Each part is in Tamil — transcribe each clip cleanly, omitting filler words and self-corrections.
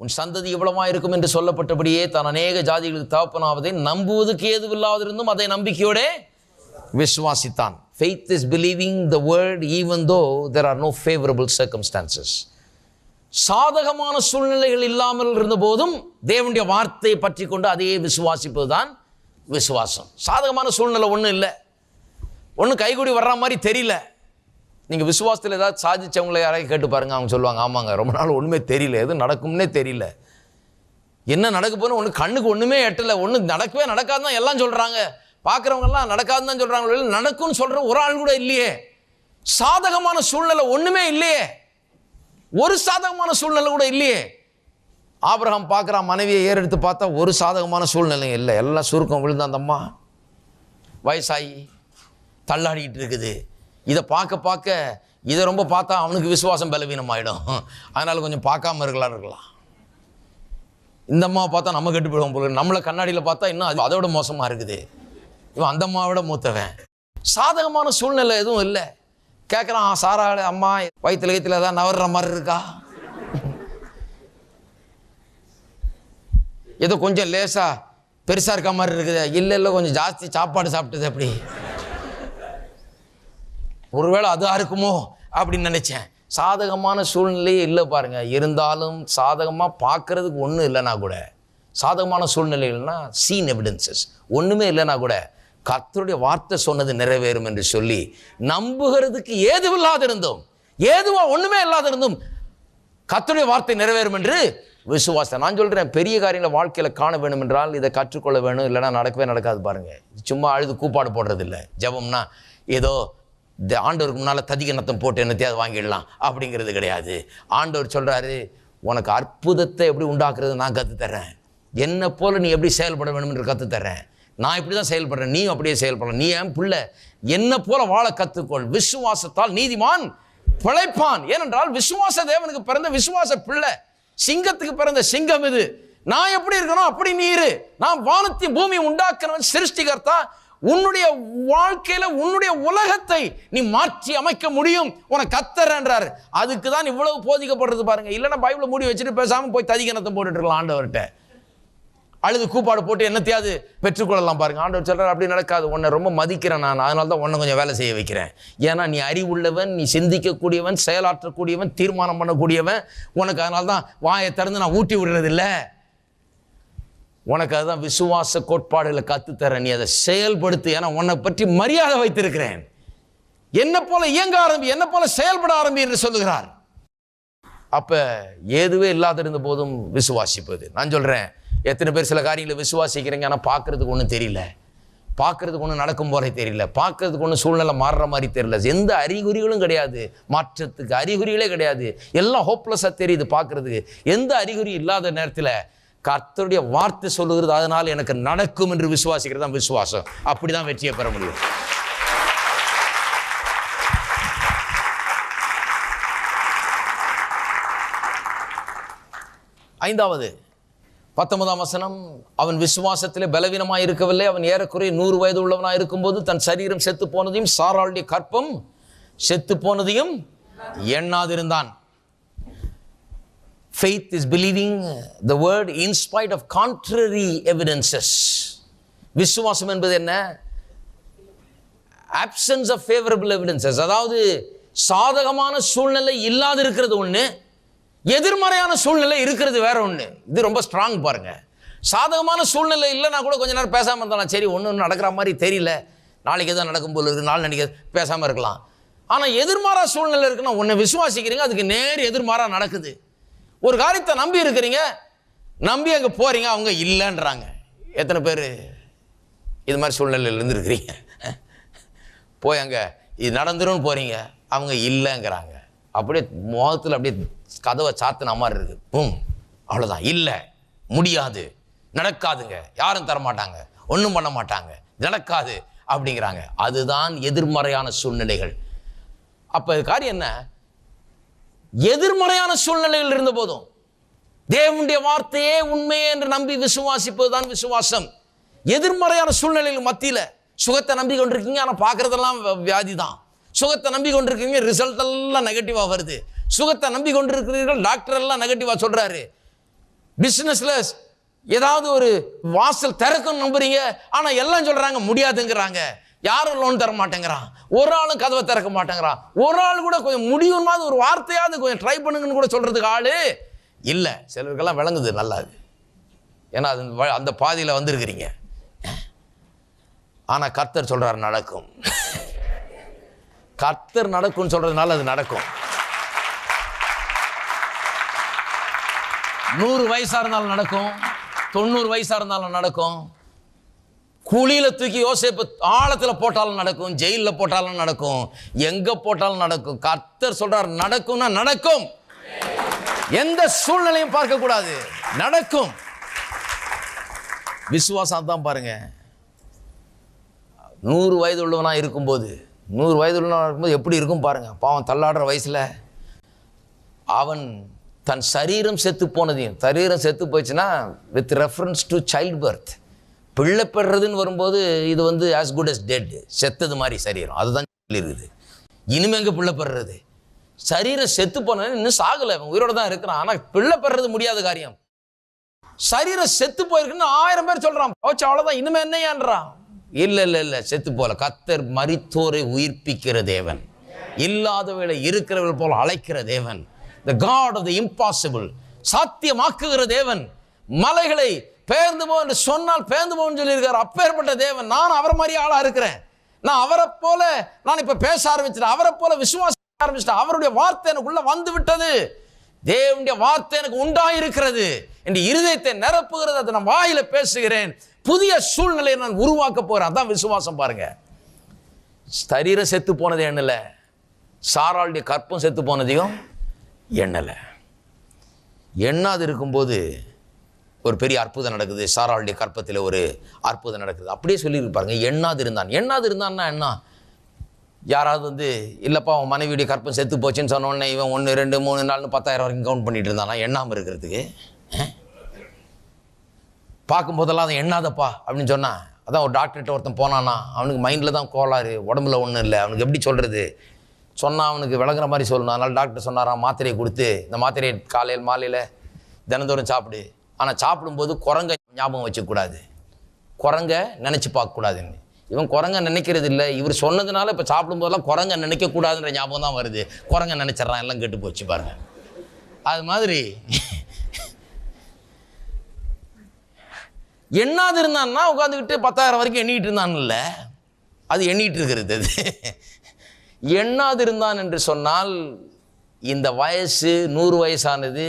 உன் சந்ததி இவ்வளவாக இருக்கும் என்று சொல்லப்பட்டபடியே தான் அநேக ஜாதிகளுக்கு தகப்பனாவதை நம்புவதற்கு ஏதுவில்லாதிருந்தும் அதை நம்பிக்கையோட விசுவாசித்தான். Faith is believing the word even though there are no favorable circumstances. சாதகமான சூழ்நிலைகள் இல்லாமல் இருந்த போதும் தேவனுடைய வார்த்தையை பற்றி கொண்டு அதையே விசுவாசிப்பது தான் விசுவாசம். சாதகமான சூழ்நிலை ஒன்றும் இல்லை, ஒன்றும் கைகூடி வர்ற மாதிரி தெரியல. நீங்கள் விசுவாசத்தில் ஏதாவது சாதிச்சவங்களை யாராவது கேட்டு பாருங்கள், அவங்க சொல்லுவாங்க, ஆமாங்க ரொம்ப நாள் ஒன்றுமே தெரியல, எது நடக்கும்னே தெரியல, என்ன நடக்க போகணும் ஒன்று கண்ணுக்கு ஒன்றுமே எட்டலை, ஒன்று நடக்கவே நடக்காதுதான் எல்லாம் சொல்கிறாங்க, பார்க்குறவங்கெல்லாம் நடக்காதுன்னு தான் சொல்கிறாங்களோ, நடக்கும்னு சொல்கிற ஒரு ஆள் கூட இல்லையே. சாதகமான சூழ்நிலை ஒன்றுமே இல்லையே, ஒரு சாதகமான சூழ்நிலை கூட இல்லையே. ஆபிரகாம் பார்க்குறான், மனைவியை ஏறெடுத்து பார்த்தா ஒரு சாதகமான சூழ்நிலையும் இல்லை, எல்லாம் சுருக்கம் விழுந்த அந்த அம்மா வயசாகி தள்ளாடிக்கிட்டு இருக்குது. இதை பார்க்க இதை ரொம்ப பார்த்தா அவனுக்கு விசுவாசம் பலவீனமாயிடும், அதனால் கொஞ்சம் பார்க்காம இருக்கலாம். இந்த அம்மாவை பார்த்தா நம்ம கெட்டு போயிடுவோம் போல, நம்மளை கண்ணாடியில் பார்த்தா இன்னும் அதோட மோசமாக இருக்குது, இவன் அந்த அம்மாவோட மூத்தவன். சாதகமான சூழ்நிலை எதுவும் இல்லை. கேட்குறான், சாரா அம்மா வயிற்றுல தான் நவர்ற மாதிரி இருக்கா, ஏதோ கொஞ்சம் லேசா பெருசாக இருக்க மாதிரி இருக்குது. இல்லை கொஞ்சம் ஜாஸ்தி சாப்பாடு சாப்பிட்டது, அப்படி ஒருவேளை அதுவாக இருக்குமோ அப்படின்னு நினச்சேன். சாதகமான சூழ்நிலையே இல்லை பாருங்க. இருந்தாலும் சாதகமாக பார்க்கறதுக்கு ஒன்றும் இல்லைனா கூட, சாதகமான சூழ்நிலைகள்னா சீன் எவிடன்சஸ் ஒன்றுமே இல்லைனா கூட கர்த்தருடைய வார்த்தை சொன்னது நிறைவேறும் என்று சொல்லி நம்புகிறதுக்கு ஏதுவில்லாத இருந்தோம், ஏதுவா ஒன்றுமே இல்லாத இருந்தும் கர்த்தருடைய வார்த்தை நிறைவேறும் என்று விசுவாசம். நான் சொல்கிறேன், பெரிய காரியங்களை வாழ்க்கையில் காண வேணும் என்றால் இதை கற்றுக்கொள்ள வேணும், இல்லைனா நடக்கவே நடக்காது பாருங்கள். சும்மா அழுது கூப்பாடு போடுறதில்லை. ஜெபம்னா ஏதோ இந்த ஆண்டவருக்கு முன்னால் ததிகனத்தம் போட்டு என்னத்தையாவது வாங்கிடலாம் அப்படிங்கிறது கிடையாது. ஆண்டவர் சொல்கிறாரு, உனக்கு அற்புதத்தை எப்படி உண்டாக்குறது நான் கற்றுத்தர்றேன், என்னை போல் நீ எப்படி செயல்பட வேணும் என்று கற்றுத்தர்றேன், நான் இப்படி தான் செயல்படுறேன், நீ அப்படியே செயல்படலாம், நீ என் பிள்ளை, என்னை போல வாழ கற்றுக்கொள், விசுவாசத்தால் நீதிமான் பிழைப்பான். ஏனென்றால் விசுவாச தேவனுக்கு பிறந்த விசுவாச பிள்ளை, சிங்கத்துக்கு பிறந்த சிங்கம் இது. நான் எப்படி இருக்கணும் அப்படி நீ இரு. நான் வானத்தை பூமி உண்டாக்குறவன், சிருஷ்டிகர்த்தா. உன்னுடைய வாழ்க்கையில உன்னுடைய உலகத்தை நீ மாற்றி அமைக்க முடியும், உனக்கு கத்தர்ன்றாரு. அதுக்கு தான் இவ்வளவு போதிக்கப்படுறது பாருங்க. இல்லைன்னா பைபிளை மூடி வச்சுட்டு பேசாம போய் ததிகனத்தை போட்டுட்டு இருக்கலாம், ஆண்டவர்கிட்ட அழுது கூப்பாடு போட்டு என்னத்தையாவது பெற்றுக்கொள்ளலாம் பாருங்க. ஆண்டவர் சொல்றாரு, அப்படி நடக்காது, உன்னை ரொம்ப மதிக்கிறேன் நான், அதனால தான் உன்னை கொஞ்சம் வேலை செய்ய வைக்கிறேன். ஏன்னா நீ அறிவுள்ளவன், நீ சிந்திக்கக்கூடியவன், செயலாற்றக்கூடியவன், தீர்மானம் பண்ணக்கூடியவன், உனக்கு அதனால தான் வாயை திறந்து நான் ஊட்டி விடுறதில்லை. உனக்கு அதுதான் விசுவாச கோட்பாடுகளை கற்றுத்தரேன், நீ அதை செயல்படுத்து. ஏன்னா உன்னை பற்றி மரியாதை வைத்திருக்கிறேன், என்ன போல இயங்க ஆரம்பி, என்ன போல செயல்பட ஆரம்பி என்று சொல்லுகிறார். அப்ப ஏதுவே இல்லாத இருந்த போதும் விசுவாசிப்பது. நான் சொல்றேன், எத்தனை பேர் சில காரியங்களை விசுவாசிக்கிறீங்க, ஆனால் பார்க்கறதுக்கு ஒன்றும் தெரியல, பார்க்கறதுக்கு ஒன்றும் நடக்கும் போல தெரியல, பார்க்கறதுக்கு ஒன்றும் சூழ்நிலை மாறுற மாதிரி தெரியல, எந்த அறிகுறிகளும் கிடையாது, மாற்றத்துக்கு அறிகுறிகளே கிடையாது, எல்லாம் ஹோப்லெஸ்ஸாக தெரியுது பார்க்கறதுக்கு. எந்த அறிகுறி இல்லாத நேரத்தில் கர்த்தருடைய வார்த்தை சொல்லுகிறது, அதனால் எனக்கு நடக்கும் என்று விசுவாசிக்கிறது தான் விசுவாசம். அப்படிதான் வெற்றியை பெற முடியும். ஐந்தாவது 19ஆம் வசனம், அவன் விசுவாசத்திலே பலவீனமாய் இருக்கவில்லை. அவன் ஏறக்குறைய 100 வயது உள்ளவனாய் இருக்கும்போது தன் சரீரம் செத்து போனதையும் சாராளுடைய கற்பம் செத்து போனதையும் எண்ணாதிருந்தான். Faith is believing the word in spite of contrary evidences. விசுவாசம் என்பது என்ன? absence of favorable evidences. அதாவது சாதகமான சூழ்நிலை இல்லாது இருக்கிறது ஒன்று, எதிர்மறையான சூழ்நிலை இருக்கிறது வேற ஒன்று. இது ரொம்ப ஸ்ட்ராங் பாருங்க. சாதகமான சூழ்நிலை இல்லைன்னா கூட கொஞ்ச நேரம் பேசாமல் இருந்தாலும் சரி, ஒன்று நடக்கிற மாதிரி தெரியல, நாளைக்கு எதாவது நடக்கும் போல இருக்கு, நாள் நினைக்க பேசாமல் இருக்கலாம். ஆனால் எதிர்மாறா சூழ்நிலை இருக்குன்னா ஒன்று விசுவாசிக்கிறீங்க, அதுக்கு நேர் எதிர்மாறா நடக்குது. ஒரு காரியத்தை நம்பி இருக்கிறீங்க, நம்பி அங்கே போறீங்க, அவங்க இல்லைன்றாங்க. எத்தனை பேர் இது மாதிரி சூழ்நிலையில் இருந்துருக்கிறீங்க? போய் அங்கே இது நடந்துரும் போறீங்க, அவங்க இல்லைங்கிறாங்க. அப்படியே முகத்தில் அப்படியே கதவை சாத்தின மாதிரி இருக்கு. அவ்வளோதான், இல்லை, முடியாது, நடக்காதுங்க, யாரும் தரமாட்டாங்க, ஒன்றும் பண்ண மாட்டாங்க, நடக்காது அப்படிங்கிறாங்க. அதுதான் எதிர்மறையான சூழ்நிலைகள். அப்போ காரியம் என்ன? எதிர்மறையான சூழ்நிலையில் இருந்த போதும் தேவனுடைய வார்த்தையே உண்மையே என்று நம்பி விசுவாசிப்பதுதான் விசுவாசம். எதிர்மறையான சூழ்நிலைகள் மத்தியில் சுகத்தை நம்பி கொண்டிருக்கீங்க, ஆனால் பார்க்கறதெல்லாம் வியாதி தான். சுகத்தை நம்பி கொண்டிருக்கீங்க, ரிசல்ட் எல்லாம் நெகட்டிவாக வருது. சுகத்தை நம்பி கொண்டிருக்கிறீர்கள், டாக்டர் எல்லாம் நெகட்டிவாக சொல்றாரு. பிசினஸ்ல ஏதாவது ஒரு வாசல் திறக்கும் நம்புறீங்க, ஆனா எல்லாம் சொல்றாங்க முடியாதுங்கிறாங்க. யாரும் லோன் தர மாட்டேங்கிறான், ஒரு ஆளும் கதவை திறக்க மாட்டேங்கிறான், ஒரு ஆள் கூட கொஞ்சம் முடியும் ஒரு வார்த்தையாவது கொஞ்சம் ட்ரை பண்ணுங்கன்னு கூட சொல்றதுக்கு ஆளு இல்லை. சிலருக்கெல்லாம் விளங்குது நல்லா, ஏன்னா அது அந்த பாதியில் வந்திருக்கிறீங்க. ஆனா கர்த்தர் சொல்றாரு நடக்கும். கர்த்தர் நடக்கும் சொல்றதுனால அது நடக்கும். 100 வயசா இருந்தாலும் நடக்கும், 90 வயசா இருந்தாலும் நடக்கும். குழியில தூக்கி யோசேப்பு ஆழத்துல போட்டாலும் நடக்கும், ஜெயில போட்டாலும் நடக்கும், எங்க போட்டாலும் நடக்கும். கர்த்தர் சொல்றார் நடக்கும்னா நடக்கும். எந்த சூழ்நிலையும் பார்க்க கூடாது, நடக்கும். விசுவாசம் தான் பாருங்க. 100 வயது உள்ளவனா இருக்கும்போது, 100 வயது உள்ளவனா இருக்கும்போது எப்படி இருக்கும் பாருங்க. பாவம் தள்ளாடுற வயசுல அவன் தன் சரீரம் செத்து போனதையும், சரீரம் செத்து போயிடுச்சுன்னா with reference to child birth, பிள்ளை பெறுறதுன்னு வரும்போது இது as good as dead, செத்தது மாதிரி சரீரம். அதுதான் இருக்குது. இனிமே எங்க பிள்ளை பெறுறது? சரீரம் செத்து போன இன்னும் சாகலை, உயிரோட தான் இருக்கிறான். ஆனால் பிள்ளை பெறுறது முடியாத காரியம். சரீரம் செத்து போயிருக்குன்னு 1000 பேர் சொல்றான், போச்சு அவ்வளோதான், இனிமே என்னையான்றான். இல்லை இல்லை இல்லை, செத்து போல. கர்த்தர் மரித்தோரை உயிர்ப்பிக்கிற தேவன், இல்லாதவர்களை இருக்கிறவர்கள் போல அழைக்கிற தேவன், the God of the impossible, சாத்தியமாக்குகிற தேவன். மலைகளை பெயர்ந்து போ என்று சொன்னால் பெயர்ந்து போன்னு சொல்லியிருக்காரு. அப்பேற்பட்ட தேவன். நான் அவரை மாதிரி ஆளா இருக்கிறேன். நான் அவரை போல நான் இப்ப பேச ஆரம்பிச்சிட்டேன், அவரை போல விசுவாச ஆரம்பிச்சிட்டேன். அவருடைய வார்த்தை எனக்குள்ள வந்து விட்டது, தேவனுடைய வார்த்தை எனக்கு உண்டாயிருக்கிறது, என் இருதயத்தை நிரப்புகிறது, அதை நான் வாயில பேசுகிறேன். புதிய சூழ்நிலையை நான் உருவாக்க போறேன். அதான் விசுவாசம் பாருங்க. சரீரம் செத்து போனது எண்ணல, சாராளுடைய கற்பம் செத்து போனதையும் எண்ணல. எண்ணாது இருக்கும்போது ஒரு பெரிய அற்புதம் நடக்குது. சாராளுடைய கற்பத்தில் ஒரு அற்புதம் நடக்குது. அப்படியே சொல்லியிருப்பாருங்க, எண்ணாது இருந்தான். எண்ணாது இருந்தான்னா என்ன? யாராவது இல்லைப்பா அவன் மனைவியுடைய கற்பம் செத்து போச்சுன்னு சொன்ன உடனே இவன் 1 2 3 4 10,000 வரைக்கும் கவுண்ட் பண்ணிட்டு இருந்தானா எண்ணாமல் இருக்கிறதுக்கு? பார்க்கும்போதெல்லாம் அதை எண்ணாதப்பா அப்படின்னு சொன்னா, அதான் ஒரு டாக்டர்கிட்ட ஒருத்தன் போனானா, அவனுக்கு மைண்டில் தான் கோளாறு, உடம்புல ஒன்றும் இல்லை. அவனுக்கு எப்படி சொல்கிறது? சொன்னால் அவனுக்கு விளங்குற மாதிரி சொல்லணும். அதனால் டாக்டர் சொன்னாராம், மாத்திரையை கொடுத்து இந்த மாத்திரையை காலையில் மாலையில் தினந்தோறும் சாப்பிடு. ஆனால் சாப்பிடும்போது குரங்க ஞாபகம் வச்சுக்கூடாது, குரங்க நினச்சி பார்க்கக்கூடாதுன்னு. இவன் குரங்க நினைக்கிறது இல்லை, இவர் சொன்னதுனால இப்போ சாப்பிடும்போதெல்லாம் குரங்க நினைக்கக்கூடாதுன்ற ஞாபகம் தான் வருது. குரங்க நினைச்சிட்றான், எல்லாம் கெட்டு போச்சு பாருங்க. அது மாதிரி எண்ணாது இருந்தான்னா உட்காந்துக்கிட்டு 10,000 வரைக்கும் எண்ணிட்டு இருந்தான்ல, அது எண்ணிட்டு இருக்கிறது. அது எண்ணாது இருந்தான் என்று சொன்னால் இந்த வயசு 100 வயசானது,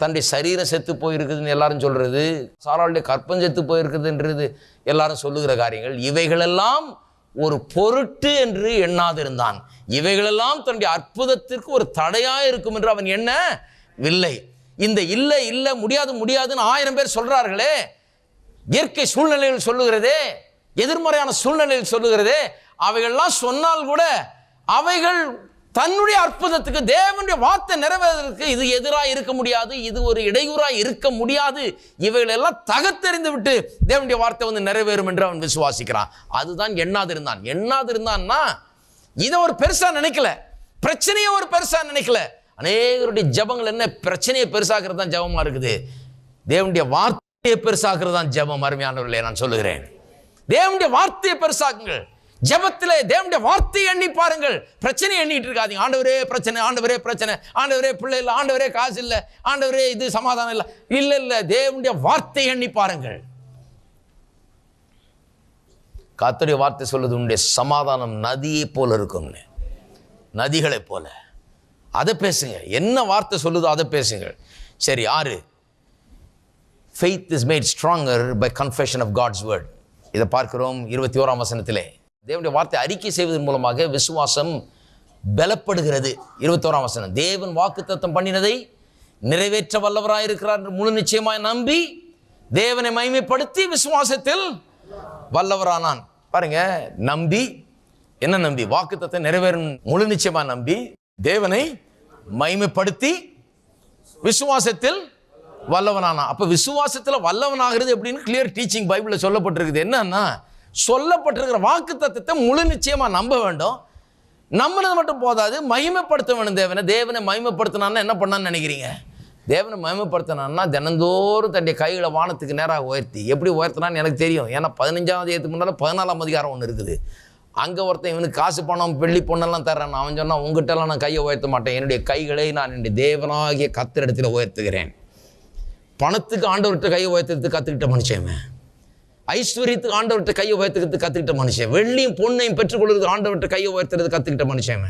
தன்னுடைய சரீரம் செத்து போயிருக்குதுன்னு எல்லாரும் சொல்றது, சாராளுடைய கற்பம் செத்து போயிருக்குதுன்றது எல்லாரும் சொல்லுகிற காரியங்கள், இவைகளெல்லாம் ஒரு பொருட்டு என்று எண்ணாதிருந்தான். இவைகளெல்லாம் தன்னுடைய அற்புதத்திற்கு ஒரு தடையாக இருக்கும் என்று அவன் எண்ணவில்லை. இந்த இல்லை இல்லை முடியாது முடியாதுன்னு 1000 பேர் சொல்றார்களே, இயற்கை சூழ்நிலைகள் சொல்லுகிறதே, எதிர்மறையான சூழ்நிலையில் சொல்லுகிறதே, அவைகள்லாம் சொன்னால் கூட அவைகள் தன்னுடைய அற்புதத்துக்கு, தேவனுடைய வார்த்தை நிறைவேறதற்கு இது எதிராக இருக்க முடியாது, இது ஒரு இடையூறாக இருக்க முடியாது. இவைகள் எல்லாம் தகத்தெறிந்து விட்டு தேவனுடைய வார்த்தை வந்து நிறைவேறும் என்று அவன் விசுவாசிக்கிறான். அதுதான் எண்ணாது இருந்தான். எண்ணாது இருந்தான்னா இதை ஒரு பெருசா நினைக்கல, பிரச்சனையை ஒரு பெருசா நினைக்கல. அநேகருடைய ஜபங்கள் என்ன, பிரச்சனையை பெருசாக்குறது தான் ஜபமா இருக்குது. தேவனுடைய வார்த்தையை பெருசாக்குறது தான் ஜபம். அருமையானவர்களே, நான் சொல்லுகிறேன், தேவனுடைய வார்த்தையை பெருசாக்குங்கள். ஜபத்திலே தேவனுடைய வார்த்தையை எண்ணி பாருங்கள். பிரச்சனை எண்ணிட்டு இருக்காதீங்க. ஆண்டவரே பிரச்சனை, ஆண்டவரே பிரச்சனை, ஆண்டவரே பிள்ளை இல்லை, ஆண்டவரே காசு இல்லை, ஆண்டவரே இது சமாதானம் இல்லை. இல்லை இல்லை, தேவனுடைய வார்த்தையை எண்ணி பாருங்கள். கர்த்தருடைய வார்த்தை சொல்லுது, உன்னுடைய சமாதானம் நதியை போல இருக்கும்னு, நதிகளை போல. அதை பேசுங்க. என்ன வார்த்தை சொல்லுதோ அதை பேசுங்க. சரி, 6, faith is made stronger by confession of God's word. இதை பார்க்கிறோம் 21ஆம் வசனத்திலே. தேவனுடைய வார்த்தை அறிக்கை செய்வதன் மூலமாக விசுவாசம் பலப்படுகிறது. 21ஆம் வசனம், தேவன் வாக்குத்தத்தம் பண்ணினதை நிறைவேற்ற வல்லவராய் இருக்கிறார் என்று முழு நிச்சயமாய் நம்பி தேவனை மகிமைப்படுத்தி விசுவாசத்தில் வல்லவரானான். பாருங்க, நம்பி, என்ன நம்பி? வாக்குத்தத்தம் நிறைவேறும் முழு நிச்சயமா நம்பி தேவனை மகிமைப்படுத்தி விசுவாசத்தில் வல்லவனானா. அப்ப விசுவாசத்துல வல்லவனாகிறது எப்படின்னு கிளியர் டீச்சிங் பைபிள்ல சொல்லப்பட்டிருக்குது. என்னன்னா, சொல்லப்பட்டிருக்கிற வாக்குத்தத்தத்தை முழு நிச்சயமா நம்ப வேண்டும். நம்பினது மட்டும் போதாது, மகிமைப்படுத்த வேணும். தேவனை மகிமைப்படுத்தினான்னு என்ன பண்ணான்னு நினைக்கிறீங்க? தேவனை மகிமைப்படுத்தினான்னா தினந்தோறும் தன்னுடைய கைகளை வானத்துக்கு நேராக உயர்த்தி. எப்படி உயர்த்தினான்னு எனக்கு தெரியும். ஏன்னா 15ஆம் அதிகாரத்துக்கு முன்னால் 14ஆம் அதிகாரம் ஒன்று இருக்குது. அங்கே ஒருத்தன் இவனுக்கு காசு பணம் வெள்ளி பொண்ணெல்லாம் தர்றேன். அவன் சொன்னால் உங்ககிட்டலாம் நான் கையை உயர்த்த மாட்டேன், என்னுடைய கைகளை நான் என்னுடைய தேவனாகிய கர்த்தரிடத்தில் உயர்த்துகிறேன். பணத்துக்கு ஆண்டவர்கிட்ட கையை உயர்த்துறதுக்கு கற்றுக்கிட்ட மனுஷன். ஐஸ்வர்யத்துக்கு ஆண்டவர்கிட்ட கையை உயர்த்துக்கிறதுக்கு கற்றுக்கிட்ட மனுஷன். வெள்ளியும் பொண்ணையும் பெற்றுக்கொள்வது ஆண்டவர்கிட்ட கையை உயர்த்துறது கற்றுக்கிட்ட மனுஷன்.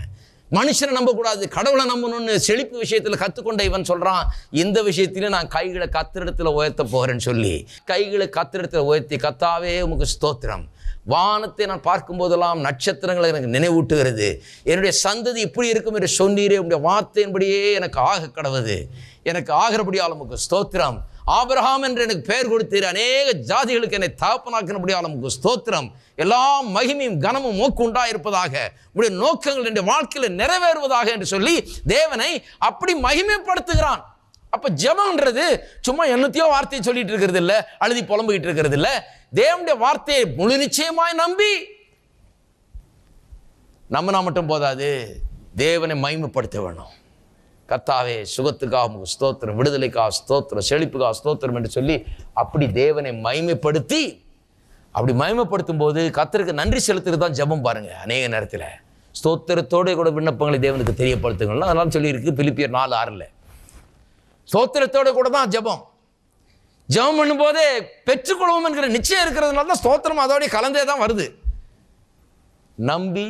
மனுஷனை நம்பக்கூடாது, கடவுளை நம்பணும்னு செழிப்பு விஷயத்தில் கற்றுக்கொண்ட இவன் சொல்கிறான், இந்த விஷயத்திலும் நான் கைகளை கர்த்தரிடத்தில் உயர்த்த போகிறேன்னு சொல்லி கைகளை கர்த்தரிடத்தில் உயர்த்தி, கர்த்தாவே உமக்கு ஸ்தோத்திரம், வானத்தை நான் பார்க்கும்போதெல்லாம் நட்சத்திரங்களை எனக்கு நினைவூட்டுகிறது, என்னுடைய சந்ததி இப்படி இருக்கும் என்று சொன்னீரே, உங்களுடைய வார்த்தையின்படியே எனக்கு ஆக கடவுது, எனக்கு ஆகிறபடியால் உமக்கு ஸ்தோத்திரம். ஆபிரகாம் என்று எனக்கு பெயர் கொடுத்தீர், அநேக ஜாதிகளுக்கு என்னை தகப்பனாக்கினபடியால் உமக்கு ஸ்தோத்திரம். எல்லா மகிமையும் கனமும் மோக்கு உண்டாயிருப்பதாக, உடைய நோக்கங்கள் என்னுடைய வாழ்க்கையில் நிறைவேறுவதாக என்று சொல்லி தேவனை அப்படி மகிமைப்படுத்துகிறான். அப்ப ஜெபம்ன்றது சும்மா என்னத்தையோ வார்த்தையை சொல்லிட்டு இருக்கிறது இல்லை, அழுதி புலம்பிக்கிட்டு இருக்கிறது இல்லை. தேவனுடைய வார்த்தையை முழு நிச்சயமாய் நம்பினா மட்டும் போதாது, தேவனை மகிமைப்படுத்த வேணும். கர்த்தாவே சுகத்துக்காக உமக்கு ஸ்தோத்திரம், விடுதலைக்காக ஸ்தோத்திரம், செழிப்புக்காக ஸ்தோத்திரம் என்று சொல்லி அப்படி தேவனை மகிமைப்படுத்தி, அப்படி மகிமைப்படுத்தும் போது கர்த்தருக்கு நன்றி செலுத்துறது தான் ஜெபம். பாருங்க, அநேக நேரத்தில் ஸ்தோத்திரத்தோடு கூட விண்ணப்பங்களை தேவனுக்கு தெரியப்படுத்துங்கள் அதெல்லாம் சொல்லியிருக்கு பிலிப்பியர் 4:6. ஸ்தோத்திரத்தோடு கூட தான் ஜெபம். ஜெபம் பண்ணும்போதே பெற்றுக்கொள்வோம் என்கிற நிச்சயம் இருக்கிறதுனால தான் ஸ்தோத்திரம் அதோடைய கலந்தே தான் வருது. நம்பி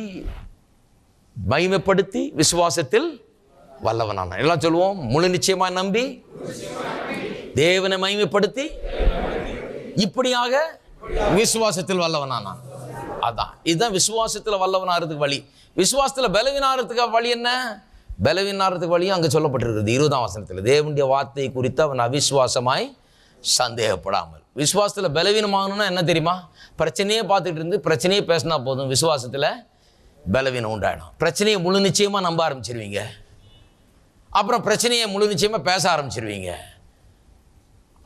மகிமைப்படுத்தி விசுவாசத்தில் வல்லவனான, எல்லாம் சொல்லுவோம், முழு நிச்சயமா நம்பி தேவனை மகிமைப்படுத்தி இப்படியாக விசுவாசத்தில் வல்லவனானான். அதான், இதுதான் விசுவாசத்தில் வல்லவனாகிறதுக்கு வழி. விசுவாசத்தில் பலவீனாகிறதுக்கு வழி என்ன? பலவீனாகிறதுக்கு வழியும் அங்கே சொல்லப்பட்டிருக்கிறது 20ஆம் வசனத்தில். தேவனுடைய வார்த்தை குறித்து அவன் அவிசுவாசமாய் சந்தேகப்படாமல். விசுவாசத்தில் பலவீனமாகணும்னா என்ன தெரியுமா? பிரச்சனையே பார்த்துட்டு இருந்து பிரச்சனையே பேசினா போதும், விசுவாசத்தில் பலவீனம் உண்டாயிடும். பிரச்சனையை முழு நிச்சயமாக நம்ப ஆரம்பிச்சிருவீங்க, அப்புறம் பிரச்சனையை முழு நிச்சயமாக பேச ஆரம்பிச்சிருவீங்க.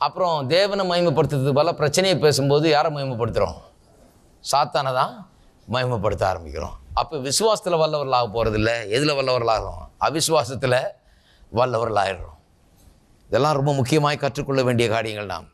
அப்புறம் தேவனை மகிமைப்படுத்துறதுக்கு பல பிரச்சனையை பேசும்போது யாரை மகிமைப்படுத்துகிறோம்? சாத்தானை தான் மகிமைப்படுத்த ஆரம்பிக்கிறோம். அப்போ விசுவாசத்தில் வல்லவர்களாக போகிறதில்ல. எதில் வல்லவர்களாகிறோம்? அவிசுவாசத்தில் வல்லவர்களாகிடுறோம். இதெல்லாம் ரொம்ப முக்கியமாய் கற்றுக்கொள்ள வேண்டிய காரியங்கள். நாம்